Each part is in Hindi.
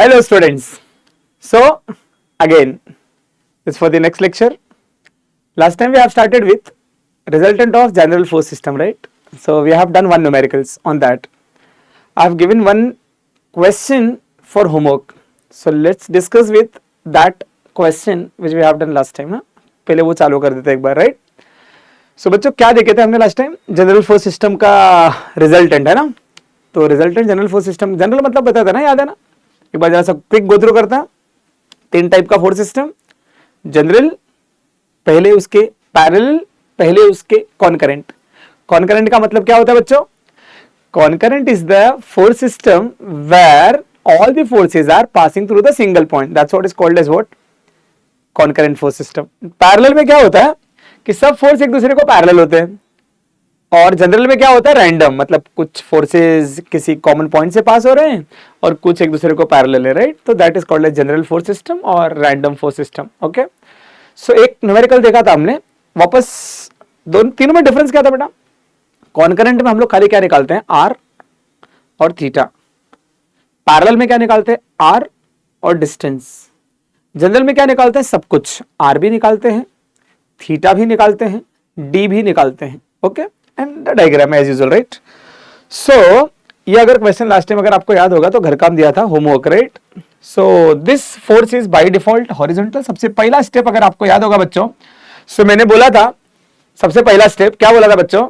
Hello students. So again, this for the next lecture. Last time we have started with resultant of general force system, right? So we have done one numericals on that. I have given one question for homework. So let's discuss with that question which we have done last time. ना पहले वो चालू कर देते हैं एक बार, right? So बच्चों क्या देखे थे हमने last time? General force system का रिजल्टेंट है ना. तो resultant general force system, general मतलब बताया था ना, याद है ना? एक बार जरा सा क्विक गो थ्रू करता. तीन टाइप का फोर्स सिस्टम, जनरल, पहले उसके पैरेलल, पहले उसके कॉन्करेंट. कॉन्करेंट का मतलब क्या होता है बच्चों? Concurrent is the force system where all the forces are passing through the single point. That's what is called as what? Concurrent force system. Parallel में क्या होता है कि सब फोर्स एक दूसरे को पैरेलल होते हैं, और जनरल में क्या होता है? रैंडम, मतलब कुछ फोर्सेस किसी कॉमन पॉइंट से पास हो रहे हैं और कुछ एक दूसरे को पैरेलल है, राइट? तो that is called as general force system और random force system. Okay, so एक न्यूमेरिकल देखा था हमने. वापस दोनों तीनों में डिफरेंस क्या था बेटा? कॉन्करेंट में हम लोग खाली क्या निकालते हैं? आर और थीटा. पैरेलल में क्या निकालते हैं? आर और डिस्टेंस. जनरल में क्या निकालते हैं? सब कुछ. आर भी निकालते हैं, थीटा भी निकालते हैं, डी भी निकालते हैं. Okay, and diagram as usual, right? So ये अगर क्वेश्चन लास्ट टाइम अगर आपको याद होगा तो घर काम दिया था, homework, right? So this force is by default horizontal. सबसे पहला स्टेप अगर आपको याद होगा बच्चों, सो मैंने बोला था सबसे पहला स्टेप क्या बोला था बच्चों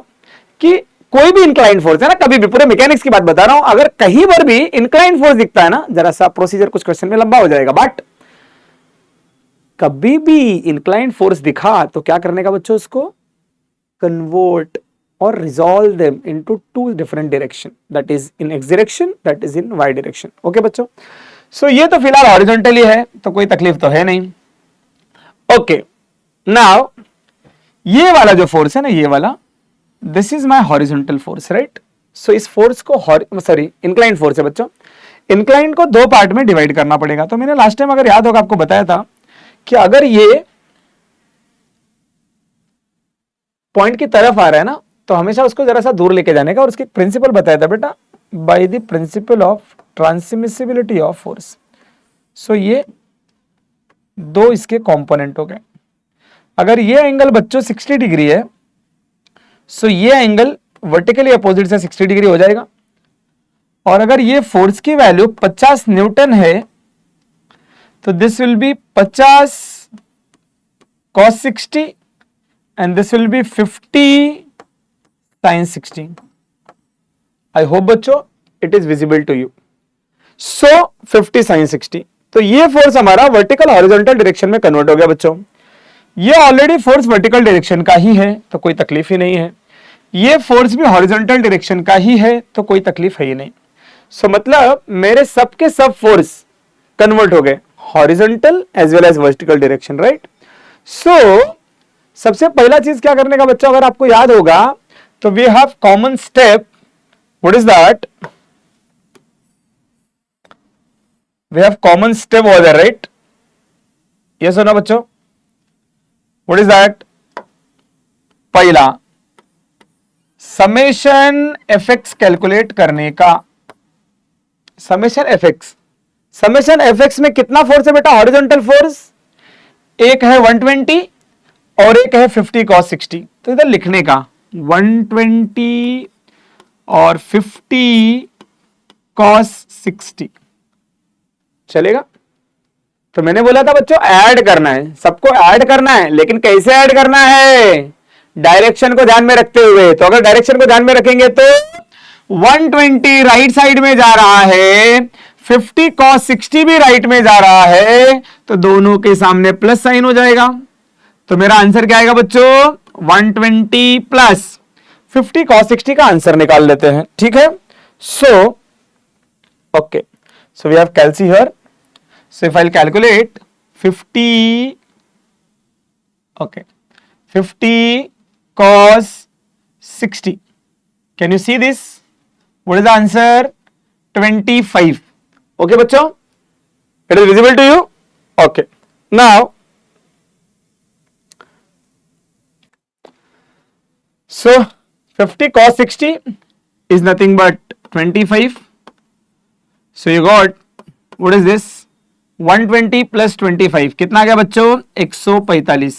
कि कोई भी इंक्लाइन फोर्स है ना, कभी भी, पूरे मैकेनिक्स की बात बता रहा हूं, अगर कहीं पर भी इंक्लाइन फोर्स दिखता है ना, जरा सा प्रोसीजर कुछ क्वेश्चन में लंबा हो जाएगा, बट कभी भी इंक्लाइन फोर्स दिखा तो क्या करने का बच्चों? उसको कन्वर्ट और resolve them into two different direction, that is in x direction, that is in y direction. Okay बच्चों, सो ये तो फिलहाल हॉरिजॉन्टली है तो कोई तकलीफ तो है नहीं. ओके, नाउ ये वाला जो फोर्स है ना, ये वाला, this is my horizontal force, right? So इस फोर्स को इंक्लाइन फोर्स है बच्चों. इंक्लाइन को दो पार्ट में डिवाइड करना पड़ेगा. तो मैंने लास्ट टाइम अगर याद होगा आपको बताया था कि अगर ये पॉइंट की तरफ आ रहा है ना, तो हमेशा उसको जरा सा दूर लेके जाने का, और उसकी प्रिंसिपल बताया था बेटा, by the principle of transmissibility of force. So ये दो इसके कंपोनेंट हो गए. अगर ये एंगल बच्चों 60 डिग्री है, सो ये एंगल वर्टिकली अपोजिट से 60 डिग्री हो जाएगा. और अगर ये फोर्स की वैल्यू 50 न्यूटन है तो this will be 50 cos 60 and this will be 50 sin 60. I hope बच्चों it is visible to you. So 50 sin 60. तो ये फोर्स हमारा वर्टिकल हॉरिजॉन्टल डायरेक्शन में कन्वर्ट हो गया बच्चों. ये ऑलरेडी फोर्स वर्टिकल डायरेक्शन का ही है तो कोई तकलीफ ही नहीं है. ये फोर्स भी हॉरिजॉन्टल डायरेक्शन का ही है तो कोई तकलीफ है ही नहीं. सो मतलब मेरे सबके सब फोर्स कन्वर्ट हो गए horizontal as well as vertical direction, right? So सबसे पहला चीज क्या करने का बच्चों, अगर आपको याद होगा तो we have common step. What is that? We have common step over there, right? Yes और नो बच्चों? What is that? पहला समेशन एफएक्स कैलकुलेट करने का. समेशन एफएक्स, समेशन एफएक्स में कितना फोर्स है बेटा? हॉरिजॉन्टल फोर्स एक है 120 और एक है 50 cos 60. तो इधर लिखने का 120 और 50 cos 60 चलेगा. तो मैंने बोला था बच्चों ऐड करना है, सबको ऐड करना है, लेकिन कैसे ऐड करना है? डायरेक्शन को ध्यान में रखते हुए. तो अगर डायरेक्शन को ध्यान में रखेंगे तो 120 राइट साइड में जा रहा है, 50 cos 60 भी राइट में जा रहा है, तो दोनों के सामने प्लस साइन हो जाएगा. तो मेरा आंसर क्या आएगा बच्चों? 120 प्लस 50 cos 60 का आंसर निकाल लेते हैं, ठीक है? So okay, so we have calci here. So if I calculate 50 cos 60, can you see this? What is the answer? 25. Okay बच्चों, it is visible to you? Okay, now so 50 cos 60 is nothing but 25. So you got what is this 120 plus 25 कितना आ गया बच्चों 145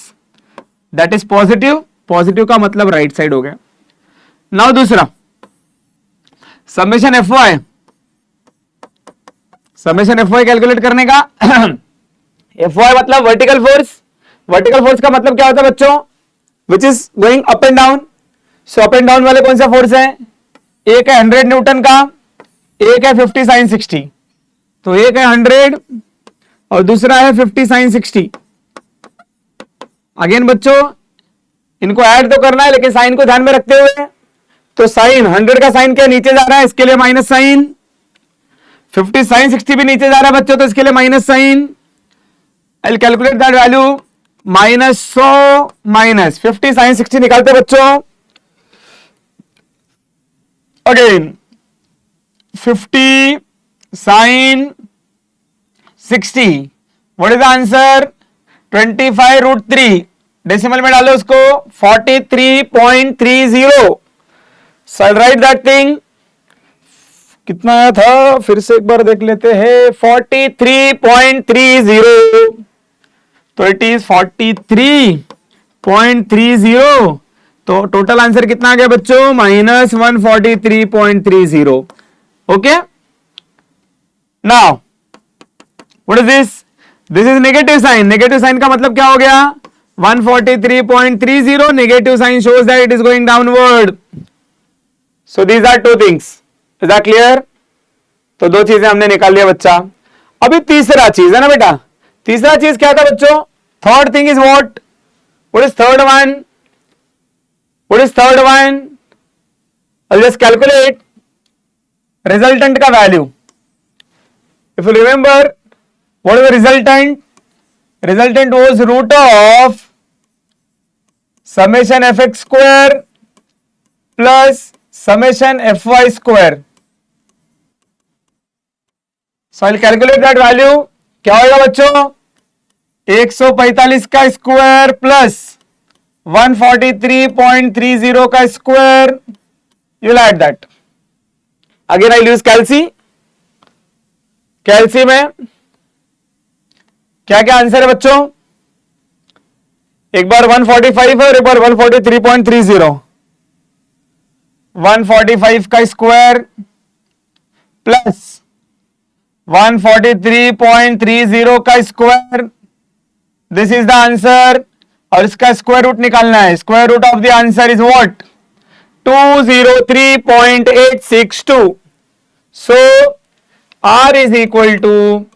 दैट इज पॉजिटिव पॉजिटिव का मतलब राइट साइड हो गया नाउ दूसरा समेशन एफ वाई कैलकुलेट करने का एफ वाई मतलब वर्टिकल फोर्स का मतलब क्या होता है बच्चों which is going up and down so up and down वाले कौन सा फोर्स है एक है 100 न्यूटन का एक है 50 साइन 60 तो एक है 100 और दूसरा है 50 साइन 60 अगेन बच्चों इनको ऐड तो करना है लेकिन साइन को ध्यान में रखते हुए तो साइन 100 का साइन क्या नीचे जा रहा है इसके लिए माइनस साइन 50 साइन 60 भी नीचे जा रहा है बच्चों तो इसके लिए minus sign I will calculate that value -100 minus 50 sine 60 निकालते बच्चों again 50 sine 60 what is the answer 25√3 decimal में डालो उसको 43.30 so I write that thing कितना आया था फिर से एक बार देख लेते हैं 43.30 तो इट इज 43.30 तो टोटल आंसर कितना आ गया बच्चों -143.30 okay now what is this is negative sign का मतलब क्या हो गया 143.30 negative sign shows that it is going downward so these are two things is that clear तो दो चीजें हमने निकाल लिया बच्चा अभी तीसरा चीज है ना बेटा तीसरा चीज क्या था बच्चों third thing is what is third one I'll just calculate resultant का value if you remember what is the resultant was root of summation fx square plus summation fy square so I'll calculate that value क्या होगा बच्चों 145 का स्क्वायर प्लस 143.30 का square you will add that again I use calci में क्या क्या आंसर है बच्चों एक बार 145 है और एक बार 143.30 145 का स्क्वायर प्लस 143.30 का square this is the answer और इसका स्क्वायर रूट निकालना है square root of the answer is what 203.862 so R is equal to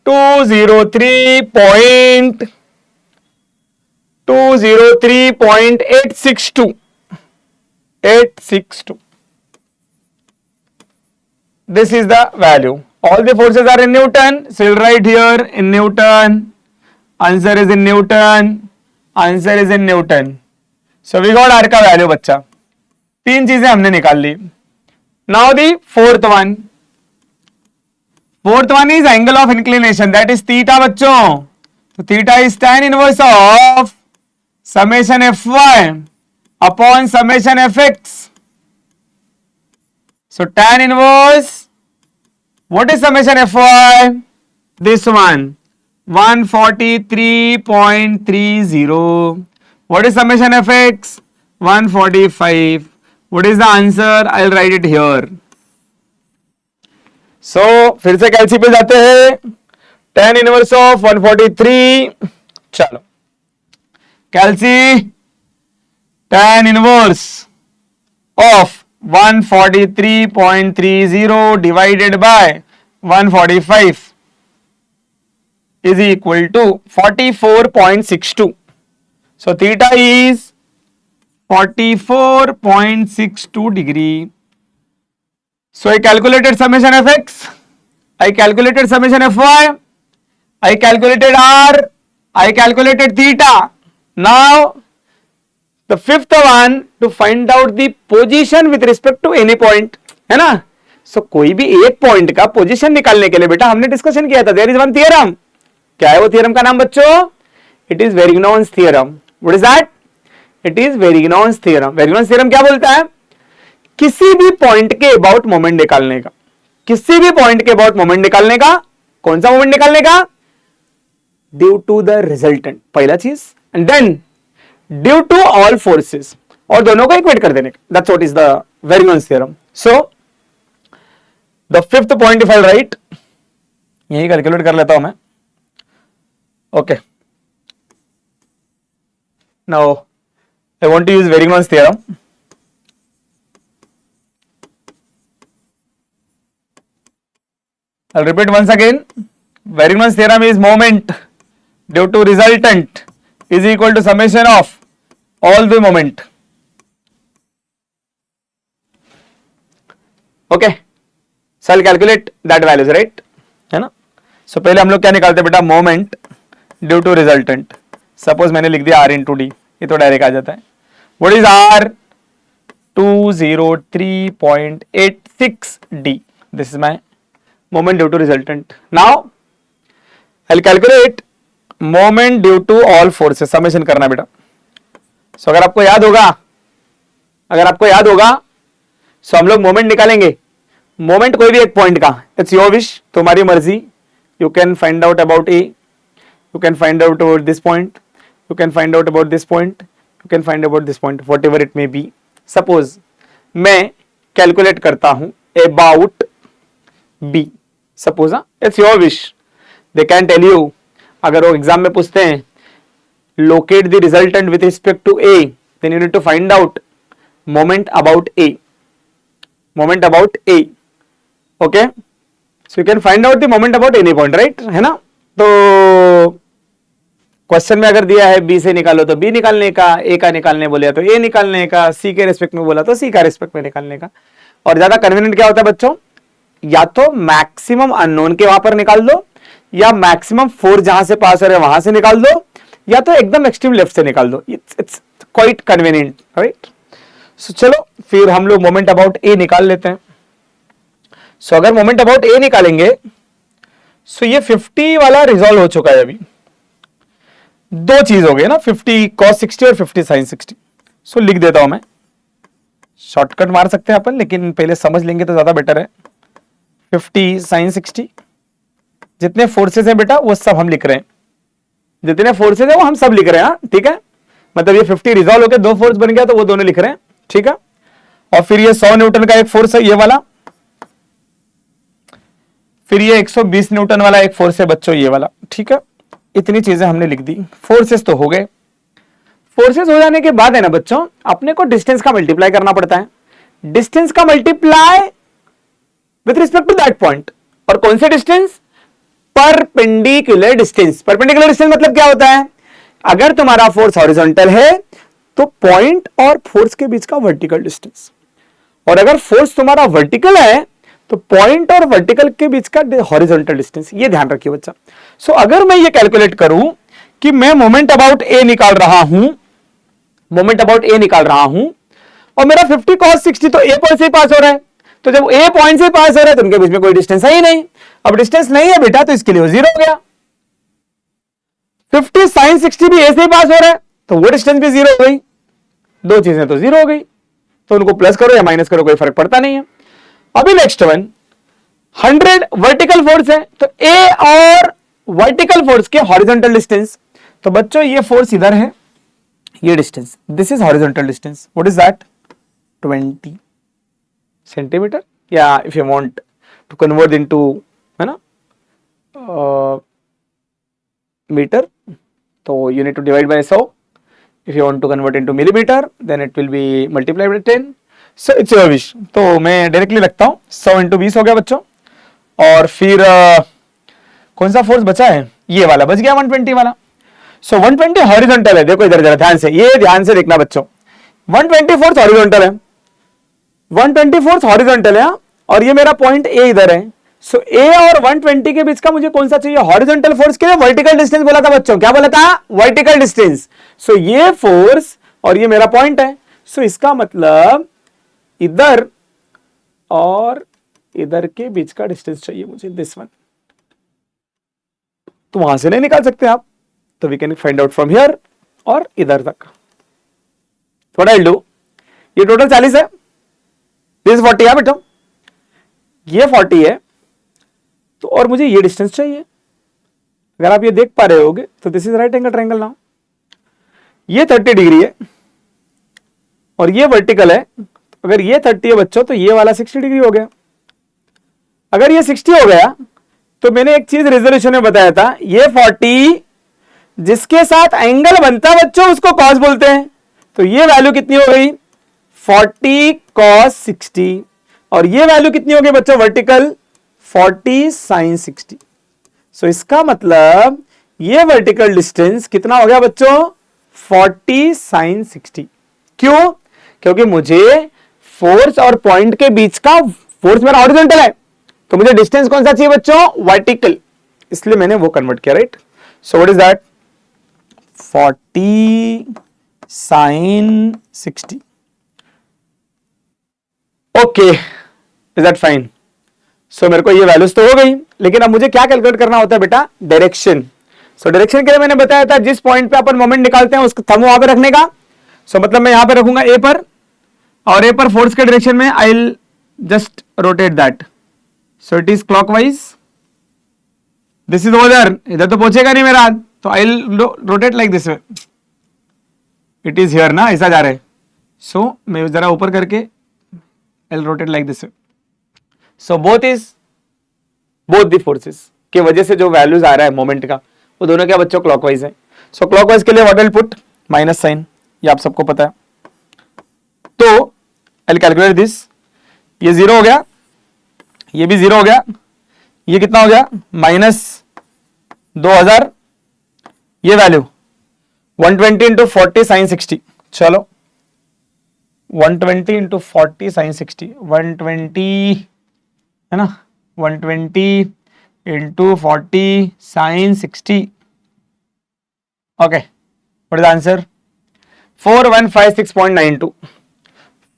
203.862 this is the value all the forces are in Newton so we'll write here in Newton answer is in Newton so we got R का value बच्चा तीन चीजें हमने निकाल ली now the fourth one is angle of inclination that is theta बच्चों तो theta is tan inverse of summation fy upon summation fx so tan inverse what is summation fy this one 143.30 what is summation fx 145 what is the answer I'll write it here so फिर से कैल्सी पे जाते हैं tan इनवर्स ऑफ 143 चलो कैल्सी tan inverse of 143.30 divided by 145 is equal to 44.62 so theta is 44.62 degree so I calculated summation fx I calculated summation fy I calculated r I calculated theta now the fifth one to find out the position with respect to any point है ना so कोई भी एक पॉइंट का पोजीशन निकालने के लिए बेटा हमने डिस्कशन किया था there is one theorem क्या है वो थ्योरम का नाम बच्चों it is Varignon's theorem what is that it is Varignon's theorem Varignon's theorem क्या बोलता है किसी भी पॉइंट के अबाउट मोमेंट निकालने का कौन सा मोमेंट निकालने का? ड्यू टू द रिजल्टेंट, पहला चीज, and then due to all forces, और दोनों को इक्वेट कर देने का. That's what is the variance theorem. So the fifth point if I right, यही कैलकुलेट कर लेता हूं मैं. Okay, now I want to use variance theorem. I'll repeat once again. Variance theorem is moment due to resultant is equal to summation of all the moment. Okay, so I'll calculate that values, right? है ना? So पहले हम लोग क्या निकालते बेटा? moment due to resultant. Suppose मैंने लिख दिया r into d, ये तो डायरेक्ट आ जाता है. What is r? 203.86 d. This is my moment due to resultant. Now I'll calculate moment due to all forces. Summation करना बेटा. So अगर आपको याद होगा so हम लोग मोमेंट निकालेंगे. मोमेंट कोई भी एक पॉइंट का, इट्स योर विश, तुम्हारी मर्जी. You can find out about a, you can find out about this point, you can find out about this point, you can find about this point, whatever it may be. Suppose मैं कैलकुलेट करता हूं about B, suppose, it's your wish. They can tell you, अगर वो एग्जाम में पूछते हैं locate the resultant with respect to A, then you need to find out moment about A. Moment about A. Okay? So you can find out the moment about any point, right? है ना? तो क्वेश्चन में अगर दिया है B से निकालो तो B निकालने का, A का निकालने बोले तो A निकालने का, C के रेस्पेक्ट में बोला तो C का रेस्पेक्ट में निकालने का. और ज्यादा कन्वीनियंट क्या होता है बच्चों? या तो मैक्सिमम अननोन के वहां पर निकाल दो, या मैक्सिमम फोर्स जहां से पास हो रहे वहां से निकाल दो, या तो एकदम एक्सट्रीम लेफ्ट से निकाल दो. It's quite convenient, right? So चलो फिर हम लोग मोमेंट अबाउट ए निकाल लेते हैं. सो अगर मोमेंट अबाउट ए निकालेंगे, सो ये 50 वाला रिजॉल्व हो चुका है. अभी दो चीज हो गई ना, 50 cos 60 और 50 sin 60. सो लिख देता हूं मैं, शॉर्टकट मार सकते हैं अपन, लेकिन पहले समझ लेंगे तो ज्यादा बेटर है. 50 sin 60, जितने फोर्सेस हैं बेटा वो सब हम लिख रहे हैं, जितने फोर्सेस है वो हम सब लिख रहे हैं. ठीक है, मतलब ये 50 रिजॉल्व होकर दो फोर्स बन गया तो वो दोनों लिख रहे हैं. ठीक है, और फिर ये 100 न्यूटन का एक फोर्स है ये वाला, फिर ये 120 न्यूटन वाला एक फोर्स है बच्चों ये वाला. ठीक है, इतनी चीजें हमने लिख दी. फोर्सेस तो हो गए. फोर्सेस हो जाने के बाद है ना बच्चों, अपने को डिस्टेंस का मल्टीप्लाई करना पड़ता है. डिस्टेंस का multiply with respect to that point. और कौन से distance? Perpendicular distance. Perpendicular distance मतलब क्या होता है? अगर तुम्हारा फोर्स हॉरिजॉन्टल है तो पॉइंट और फोर्स के बीच का वर्टिकल डिस्टेंस, और अगर फोर्स तुम्हारा वर्टिकल है तो पॉइंट और वर्टिकल के बीच का हॉरिजॉन्टल डिस्टेंस. ये ध्यान रखिए बच्चा. सो अगर मैं ये कैलकुलेट करूं कि मैं मोमेंट अबाउट ए निकाल रहा हूं, मोमेंट अबाउट ए निकाल रहा हूं, और मेरा 50 cos 60 तो ए पॉइंट से पास हो रहा है. तो जब ए पॉइंट से पास हो रहा है तो उनके बीच में कोई डिस्टेंस है ही नहीं. अब डिस्टेंस नहीं है बेटा तो इसके लिए वो जीरो हो गया. 50 sin 60 भी ए से ही पास हो रहा है तो वो डिस्टेंस भी जीरो हो गई. दो चीजें तो जीरो हो गई, तो उनको प्लस करो या माइनस करो कोई फर्क पड़ता नहीं है. अभी नेक्स्ट वन, 100 वर्टिकल फोर्स है, तो ए और वर्टिकल फोर्स के हॉरिजॉन्टल डिस्टेंस. तो बच्चों ये फोर्स इधर है, ये distance, this is horizontal distance. What is that? 20 centimetre, या if you want to convert into, है ना, मीटर, तो you need to divide by 100. If you want to convert into millimeter, then it will be multiplied by 10. So it's your wish. तो मैं डायरेक्टली लगता हूँ 100 into 20 हो गया बच्चों. और फिर कौन सा फोर्स बचा है? ये वाला बच गया, 120 वाला. सो 120 हॉरिजॉन्टल है. देखो इधर जरा ध्यान से, ये ध्यान से देखना बच्चों. 120 फोर्स हॉरिजॉन्टल है, 120 फोर्स हॉरिजॉन्टल है, और ये मेरा पॉइंट ए इधर है. सो ए और 120 के बीच का मुझे कौन सा चाहिए? हॉरिजॉन्टल फोर्स के लिए वर्टिकल डिस्टेंस बोला था बच्चों. क्या बोला था? Vertical distance. सो ये फोर्स और ये मेरा पॉइंट है. सो इसका मतलब इधर और इधर के बीच का डिस्टेंस चाहिए मुझे, दिस वन. तो वहां से नहीं निकाल सकते आप, तो we can find out from here और इधर तक. व्हाट आई विल डू, ये टोटल 40 है, दिस 40 है बेटा, ये 40 है, तो और मुझे ये डिस्टेंस चाहिए। अगर आप ये देख पा रहे होगे तो this is right angle triangle now. ये 30 डिग्री है और ये वर्टिकल है। अगर ये 30 है बच्चों तो ये वाला 60 डिग्री हो गया। अगर ये 60 हो गया तो मैंने एक चीज रेजोल्यूशन में बताया था, ये 40 जिसके साथ एंगल बनता है बच्चों उसको कॉस बोलते हैं। तो ये वैल्यू कितनी हो गई 40 cos 60 और ये वैल्यू कितनी हो गई बच्चों वर्टिकल 40 sin 60। सो इसका मतलब ये वर्टिकल डिस्टेंस कितना हो गया बच्चों 40 sin 60। क्यों? क्योंकि मुझे फोर्स और पॉइंट के बीच का, फोर्स मेरा हॉरिजॉन्टल है तो मुझे डिस्टेंस कौन सा चाहिए बच्चों वर्टिकल, इसलिए मैंने वो कन्वर्ट किया, right. So what is that 40 sin 60। Okay, is that fine. So मेरे को ये वैल्यूज तो हो गई, लेकिन अब मुझे क्या कैलकुलेट करना होता है बेटा डायरेक्शन। सो डायरेक्शन के लिए मैंने बताया था जिस पॉइंट पे अपन मोमेंट निकालते हैं उसका थंब वहां पे रखने का। सो मतलब मैं यहां पे रखूंगा ए पर, और ए पर फोर्स के डायरेक्शन में I will just rotate that. So it is clockwise, this is over, इधर तो पहुंचेगा नहीं मेरा हाथ, तो I will rotate like this way. It is here ना, ऐसा जा रहा है। सो मैं जरा ऊपर करके I will rotate like this way. So both the forces के वजह से जो वैल्यूज आ रहा है मोमेंट का वो दोनों क्या बच्चों क्लॉकवाइज है। सो क्लॉकवाइज के लिए what will put minus sign, ये आप सबको पता है। तो आई विल कैलकुलेट दिस, ये 0 हो गया, ये भी 0 हो गया, ये कितना हो गया -2000, ये वैल्यू 120 इंटू 40 साइन 60। चलो 120 इंटू 40 साइन 60, 120 है ना, 120 into 40 sine 60। Okay, what is the answer 4156.92,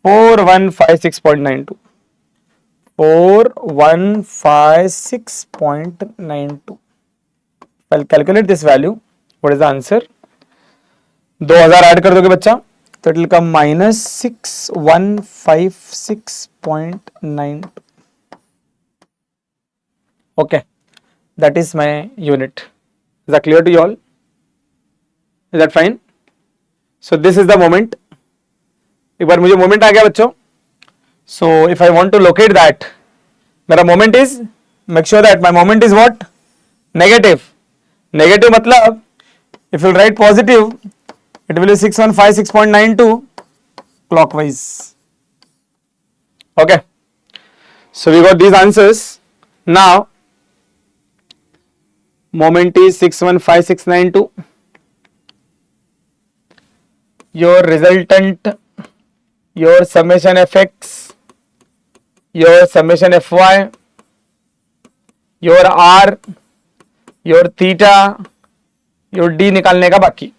4156.92, 4156.92। I'll calculate this value. What is the answer? 2000 add कर दोगे बच्चा तो it will come -6156.92। Okay, that is my unit. Is that clear to you all? Is that fine? So this is the moment. एक बार मुझे मोमेंट आ गया बच्चों। So if I want to locate that, मेरा moment is, make sure that my moment is what negative. Negative मतलब if you write positive it will 6156.92 clockwise. Okay, so we got these answers. Now moment is 615692. Your resultant, your summation fx, your summation fy, your r, your theta, your d निकालने का बाकी।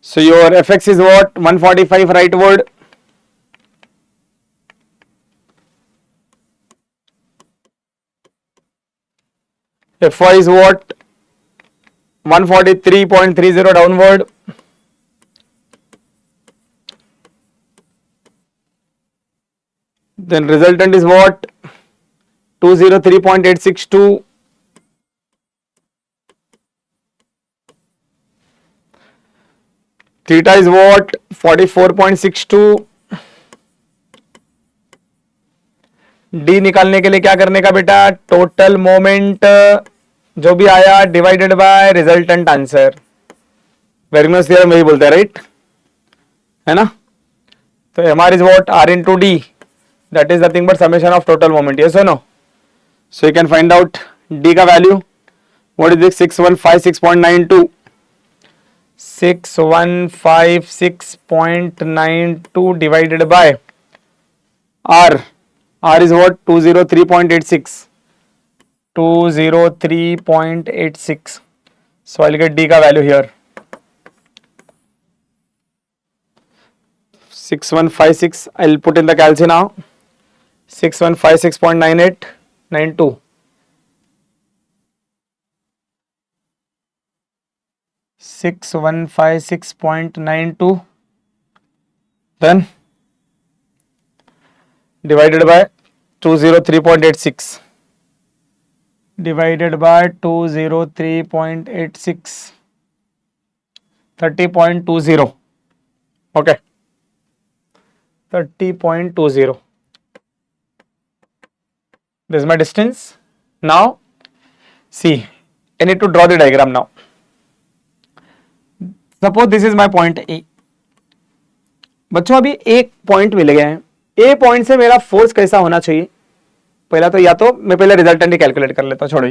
So your fx is what 145 rightward, fy is what 143.30 downward, then resultant is what 203.862, theta is what 44.62, d निकालने के लिए क्या करने का बेटा टोटल मोमेंट जो भी आया divided by resultant answer. Varignon's theorem यही बोलते हैं, राइट, है ना। तो mr is what r into d, that is nothing but summation of total moment, yes or no? So you can find out d का value, what is this 6156.92, 6156.92 divided by r, r is what 203.86, 203.86. So I'll get d का value here 6156. I'll put in the calci now, 6156.9892, (6156.92) then divided by 203.86. Divided by 203.86 30.20 okay 30.20 this is my distance. Now see I need to draw the diagram now. Suppose this is my point A. बच्चों अभी एक पॉइंट मिल गए हैं, ए पॉइंट से मेरा फोर्स कैसा होना चाहिए, पहला तो या तो मैं पहले रिजल्टेंट ही कैलकुलेट कर लेता हूं, छोड़ो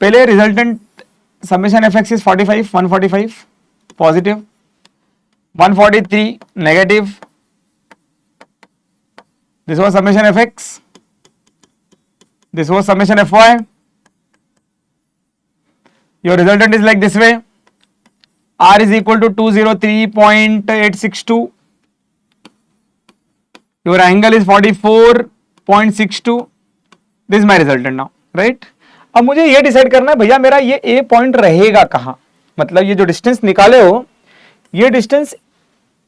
पहले resultant summation F X is 45 145 positive 143 negative, this was summation F X, this was summation F Y, your resultant is like this way, R is equal to 203.862, your angle is 44.62, this is my resultant now, right? अब मुझे ये डिसाइड करना है भैया मेरा ये A पॉइंट रहेगा कहां, मतलब ये जो डिस्टेंस निकाले हो ये डिस्टेंस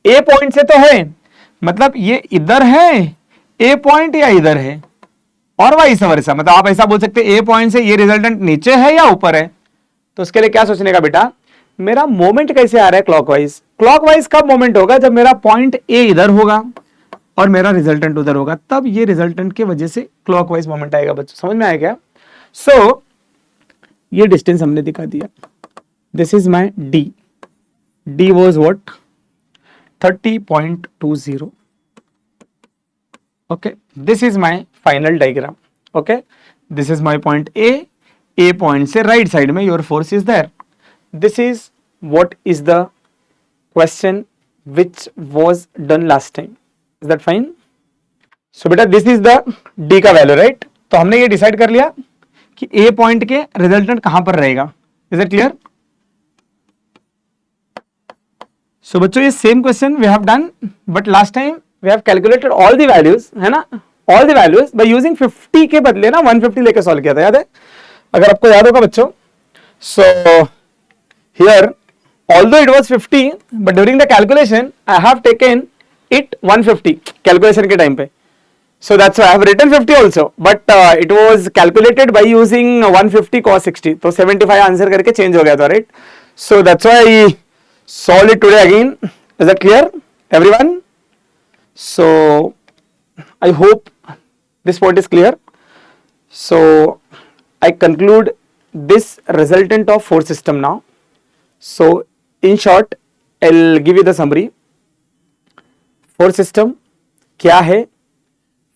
A पॉइंट से तो है, मतलब ये इधर है A पॉइंट या इधर है, और वाइस वर्सा, मतलब आप ऐसा बोल सकते हैं A पॉइंट से ये रिजल्टेंट नीचे है या ऊपर है। तो उसके लिए क्या सोचने का बेटा, मेरा मोमेंट कैसे आ रहा है क्लॉकवाइज, क्लॉकवाइज कब मोमेंट होगा जब मेरा पॉइंट ए इधर होगा और मेरा रिजल्टेंट उधर होगा, तब ये रिजल्टेंट की वजह से क्लॉकवाइज मोमेंट आएगा। बच्चों समझ में आया क्या? सो ये डिस्टेंस हमने दिखा दिया, this is my D, D was what 30.20, okay this is my final diagram, okay this is my point A point से राइट साइड में your force is there, this is what is the question which was done last time, is that fine? So beta this is the d का वैल्यू, राइट? तो हमने ये डिसाइड कर लिया कि a पॉइंट के रिजल्टेंट कहां पर रहेगा, इज इट क्लियर? सो बच्चों ये same question we have done, but last time we have calculated all the values, है ना, all the values by using 50 के बदले ना 150 लेके सॉल्व किया था, याद है? अगर आपको याद होगा बच्चों, सो here although it was 50 but during the calculation I have taken it 150 calculation के time पे, so that's why I have written 50 also, but it was calculated by using 150 cos 60, तो 75 आंसर करके चेंज हो गया था, right? So that's why I solve it today again. Is that clear everyone? So I hope this point is clear. So I conclude this resultant of force system now. So in short I'll give you the summary. Force system क्या है?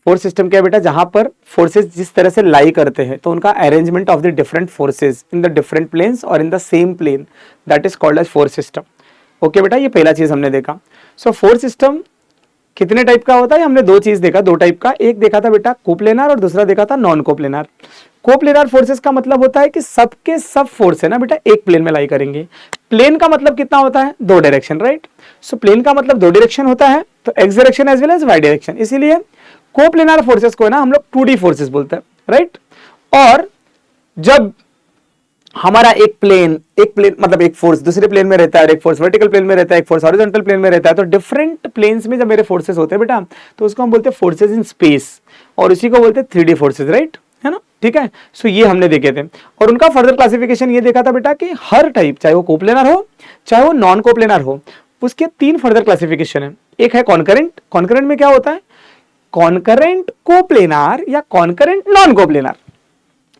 फोर्स सिस्टम क्या है बेटा, जहां पर फोर्सेस जिस तरह से लाई करते हैं तो उनका arrangement of the different forces in the different planes और in the same plane, that is called as force system. Okay बेटा, ये पहला चीज हमने देखा। सो फोर्स सिस्टम कितने टाइप का होता है? हमने दो चीज देखा, दो टाइप का। एक देखा था बेटा कोप्लेनार और दूसरा देखा था नॉन कोप्लेनार। कोप्लेनार फोर्सेस का मतलब होता है कि सबके सब फोर्स है ना बेटा एक प्लेन में लाई करेंगे। प्लेन का मतलब कितना होता है? दो डायरेक्शन, राइट? सो प्लेन का मतलब दो डायरेक्शन होता है, तो X direction as well as Y direction. इसीलिए कोप्लेनार फोर्सेस को ना हम लोग 2D फोर्सेस बोलते हैं, राइट? और जब हमारा एक प्लेन मतलब एक फोर्स दूसरे प्लेन में रहता है, एक फोर्स वर्टिकल प्लेन में रहता है, एक फोर्स हॉरिजॉन्टल प्लेन में रहता है, तो डिफरेंट प्लेन्स में जब मेरे फोर्सेस होते हैं बेटा तो उसको हम बोलते हैं फोर्सेस इन स्पेस, और उसी को बोलते हैं 3D फोर्सेस, राइट? है ना, ठीक है। सो ये हमने देखे थे और उनका फर्दर क्लासिफिकेशन ये देखा था बेटा कि हर टाइप, चाहे वो कोप्लेनार हो चाहे वो नॉन कोप्लेनार हो, उसके तीन फर्दर क्लासिफिकेशन है। एक है कॉन्करेंट। कॉन्करेंट में क्या होता है? कॉन्करेंट कोप्लेनार या कॉन्करेंट नॉन कोप्लेनार।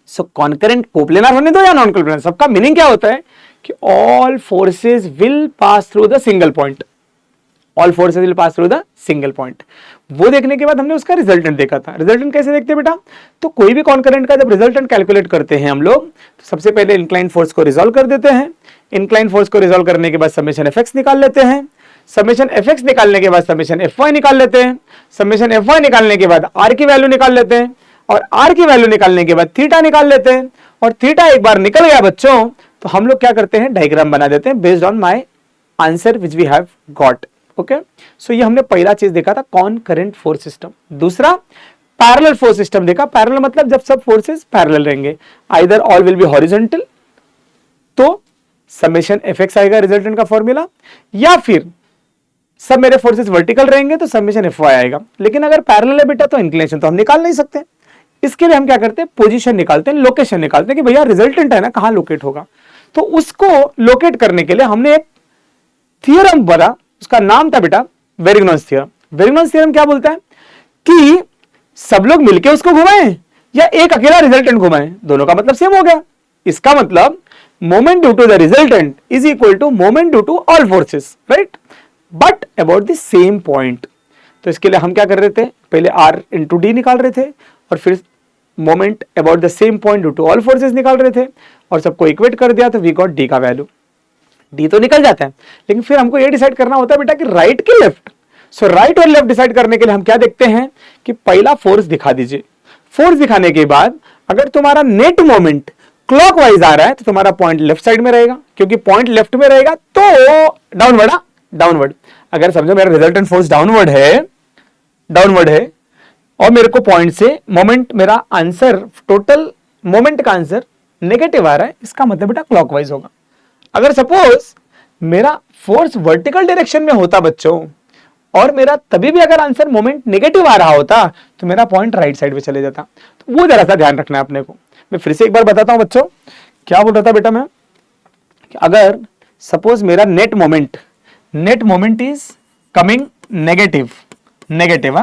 सो कॉन्करेंट कोप्लेनार होने दो या नॉन कोप्लेनार, सबका मीनिंग क्या होता है कि all forces will pass through the single point. All forces will pass through the single point. वो देखने के बाद हमने उसका रिजल्टेंट देखा था। रिजल्टेंट कैसे देखते हैं बेटा? तो कोई भी कॉन्करेंट का जब रिजल्टेंट कैलकुलेट करते हैं हम लोग, तो सबसे पहले इंक्लाइन फोर्स को रिजॉल्व कर देते हैं। इंक्लाइन फोर्स को रिजॉल्व करने के बाद समेशन एफएक्स निकाल लेते हैं। समेशन एफएक्स निकालने के बाद समेशन एफवाई निकाल लेते हैं। समेशन एफवाई निकालने के बाद आर की वैल्यू निकाल लेते हैं, और आर की वैल्यू निकालने के बाद थीटा निकाल लेते हैं। और थीटा एक बार निकल गया बच्चों, तो हम लोग क्या करते हैं? डायग्राम बना देते हैं based on my answer which we have got. Okay, so ये हमने पहला चीज देखा था, कॉनकरेंट फोर्स सिस्टम। दूसरा पैरेलल फोर्स सिस्टम देखा। पैरेलल मतलब जब सब फोर्सेस पैरेलल रहेंगे, either all will be horizontal, तो समेशन एफएक्स आएगा रिजल्टेंट का फॉर्मूला, या फिर सब मेरे फोर्सेस वर्टिकल रहेंगे तो समेशन एफवाई आएगा। लेकिन अगर पैरेलल है बेटा तो इंक्लिनेशन तो हम निकाल नहीं सकते। इसके लिए हम क्या करते हैं, पोजीशन निकालते हैं, लोकेशन निकालते हैं कि भैया रिजल्टेंट है ना कहां लोकेट होगा। तो उसको लोकेट करने के लिए हमने एक थियरम पढ़ा, उसका नाम था बेटा वेरिग्नॉस थ्योरम। वेरिग्नॉस थ्योरम क्या बोलता है कि सब लोग मिलके उसको घुमाएं या एक अकेला रिजल्टेंट घुमाएं, दोनों का मतलब सेम हो गया। इसका मतलब moment due to the resultant is equal to moment due to all forces, right, but about the same point. तो इसके लिए हम क्या कर रहे थे, पहले R इंटू डी निकाल रहे थे और फिर moment about the same point due to all forces निकाल रहे थे और सबको इक्वेट कर दिया तो वी गॉट डी का वैल्यू। डी तो निकल जाता है, लेकिन फिर हमको ये डिसाइड करना होता है बेटा कि राइट के लेफ्ट। सो राइट और लेफ्ट डिसाइड करने के लिए हम क्या देखते हैं कि पहला फोर्स दिखा दीजिए। फोर्स दिखाने के बाद अगर तुम्हारा नेट मोमेंट क्लॉकवाइज आ रहा है तो तुम्हारा पॉइंट लेफ्ट साइड में रहेगा, क्योंकि पॉइंट लेफ्ट में रहेगा तो डाउनवर्ड, डाउनवर्ड। अगर समझो मेरा रिजल्टेंट फोर्स डाउनवर्ड है और मेरे को पॉइंट से मोमेंट, मेरा आंसर टोटल मोमेंट का आंसर नेगेटिव आ रहा है, इसका मतलब बेटा क्लॉकवाइज होगा। अगर सपोज मेरा फोर्स वर्टिकल डायरेक्शन में होता बच्चों और मेरा तभी भी अगर आंसर मोमेंट नेगेटिव आ रहा होता तो मेरा पॉइंट राइट साइड पे चले जाता। तो वो जरा सा ध्यान रखना है अपने को। मैं फिर से एक बार बताता हूं बच्चों, क्या बोल रहा था बेटा मैं कि अगर सपोज मेरा net moment is coming negative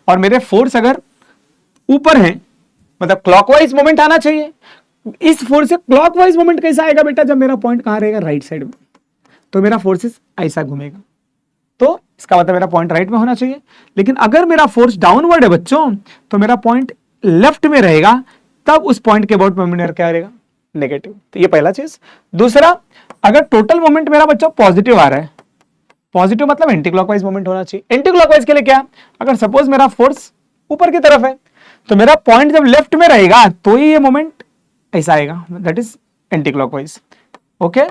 और मेरे फोर्स अगर ऊपर है, मतलब क्लॉकवाइज मोमेंट आना चाहिए। इस फोर्स से क्लॉकवाइज मोमेंट कैसा आएगा बेटा, जब मेरा पॉइंट कहां रहेगा, राइट साइड में, तो मेरा फोर्सेस ऐसा घूमेगा, तो इसका मतलब मेरा पॉइंट राइट में होना चाहिए। लेकिन अगर मेरा फोर्स डाउनवर्ड है बच्चों तो मेरा पॉइंट लेफ्ट में रहेगा, तब उस पॉइंट के अबाउट मोमेंट क्या रहेगा, नेगेटिव। तो ये पहला चीज। दूसरा, अगर टोटल मोमेंट मेरा बच्चों पॉजिटिव आ रहा है, पॉजिटिव मतलब एंटी क्लॉकवाइज मोमेंट होना चाहिए। एंटी क्लॉकवाइज के लिए क्या, अगर सपोज मेरा फोर्स ऊपर की तरफ है तो मेरा पॉइंट जब लेफ्ट में रहेगा तो ही ये मोमेंट ऐसा आएगा, that is anti clockwise. Okay,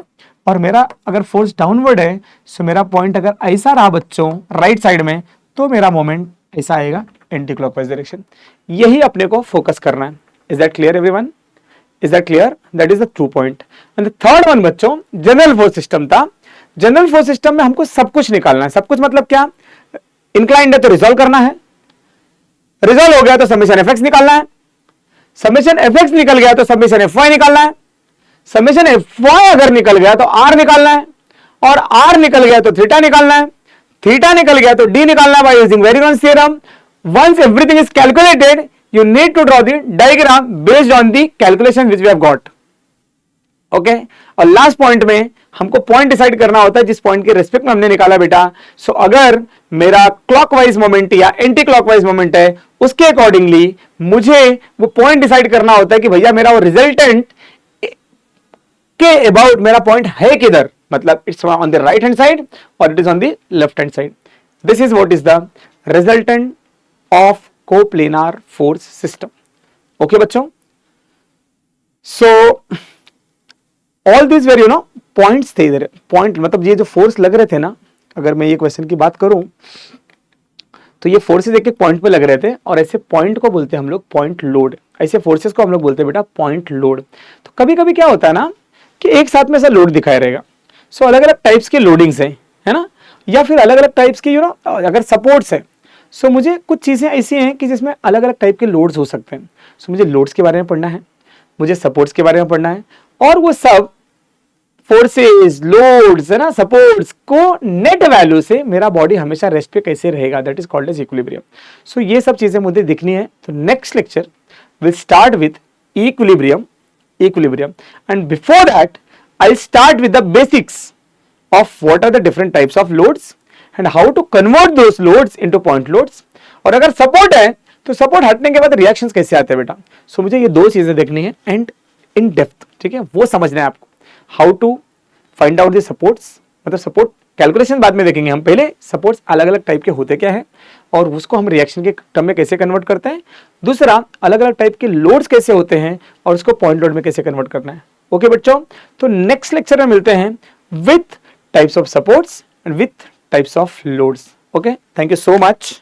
और मेरा अगर फोर्स डाउनवर्ड है सो मेरा पॉइंट अगर ऐसा रहा बच्चों राइट साइड में तो मेरा मोमेंट ऐसा आएगा, एंटी क्लॉकवाइज डायरेक्शन। यही अपने को फोकस करना है। Is that clear everyone? Is that clear? That is the true point. And the third one बच्चों जनरल फोर्स सिस्टम था। जनरल फोर्स सिस्टम में हमको सब कुछ निकालना है। सब कुछ मतलब क्या, इंक्लाइंड है तो रिजॉल्व करना है, रिजॉल्व हो गया तो समेशन एफ एक्स निकालना है, समेशन एफ एक्स निकल गया तो समेशन एफ वाई निकालना है, समेशन एफ वाई अगर निकल गया तो आर निकालना है, और आर निकल गया तो थीटा निकालना है, थीटा निकल गया तो डी निकालना है by using Varignon's theorem. Once everything is calculated you need to draw the diagram based on the calculation which we have got. Okay? और लास्ट पॉइंट में हमको पॉइंट डिसाइड करना होता है जिस पॉइंट के रेस्पेक्ट में हमने निकाला बेटा। सो अगर मेरा क्लॉकवाइज मोमेंट या एंटी क्लॉकवाइज मोमेंट है उसके अकॉर्डिंगली मुझे वो पॉइंट डिसाइड करना होता है कि भैया मेरा वो रिजल्टेंट के अबाउट मेरा पॉइंट है किधर, मतलब it's on the right hand side और it is on the left hand side. This is what is the resultant of coplanar force system. Okay बच्चों, so all this were points थे इधर। पॉइंट मतलब ये जो फोर्स लग रहे थे ना, अगर मैं ये क्वेश्चन की बात करूं तो ये फोर्सेस एक एक पॉइंट पे लग रहे थे और ऐसे पॉइंट को बोलते हैं हम लोग पॉइंट लोड। ऐसे फोर्सेस को हम लोग बोलते हैं बेटा पॉइंट लोड। तो कभी कभी क्या होता है ना कि एक साथ में ऐसा लोड दिखाया रहेगा। सो अलग अलग टाइप्स के लोडिंग्स है ना, या फिर अलग अलग टाइप्स की अगर सपोर्ट्स है। सो मुझे कुछ चीज़ें ऐसी हैं कि जिसमें अलग अलग टाइप के लोड्स हो सकते हैं। सो मुझे लोड्स के बारे में पढ़ना है, मुझे सपोर्ट्स के बारे में पढ़ना है, और वो सब फोर्सेस, लोड्स है ना, सपोर्ट्स को नेट वैल्यू से मेरा बॉडी हमेशा रेस्ट पे कैसे रहेगा, that is called as equilibrium. So ये सब चीज़ें मुझे दिखनी है। तो next lecture will start with equilibrium, and before that I'll start with the basics of what are the different types of loads and how to convert those loads into point loads। और अगर सपोर्ट है तो सपोर्ट हटने के बाद रिएक्शंस कैसे आते हैं बेटा। सो मुझे ये दो चीजें देखनी है एंड इन डेप्थ, ठीक है, वो समझना है आपको। How to find out the supports, मतलब सपोर्ट कैलकुलेशन बाद में देखेंगे हम, पहले सपोर्ट्स अलग अलग टाइप के होते क्या है और उसको हम रिएक्शन के टर्म में कैसे कन्वर्ट करते हैं। दूसरा, अलग अलग टाइप के लोड्स कैसे होते हैं और उसको पॉइंट लोड में कैसे कन्वर्ट करना है। ओके बच्चों, तो नेक्स्ट लेक्चर में मिलते हैं with types of supports and with types of loads. Okay, thank you so much.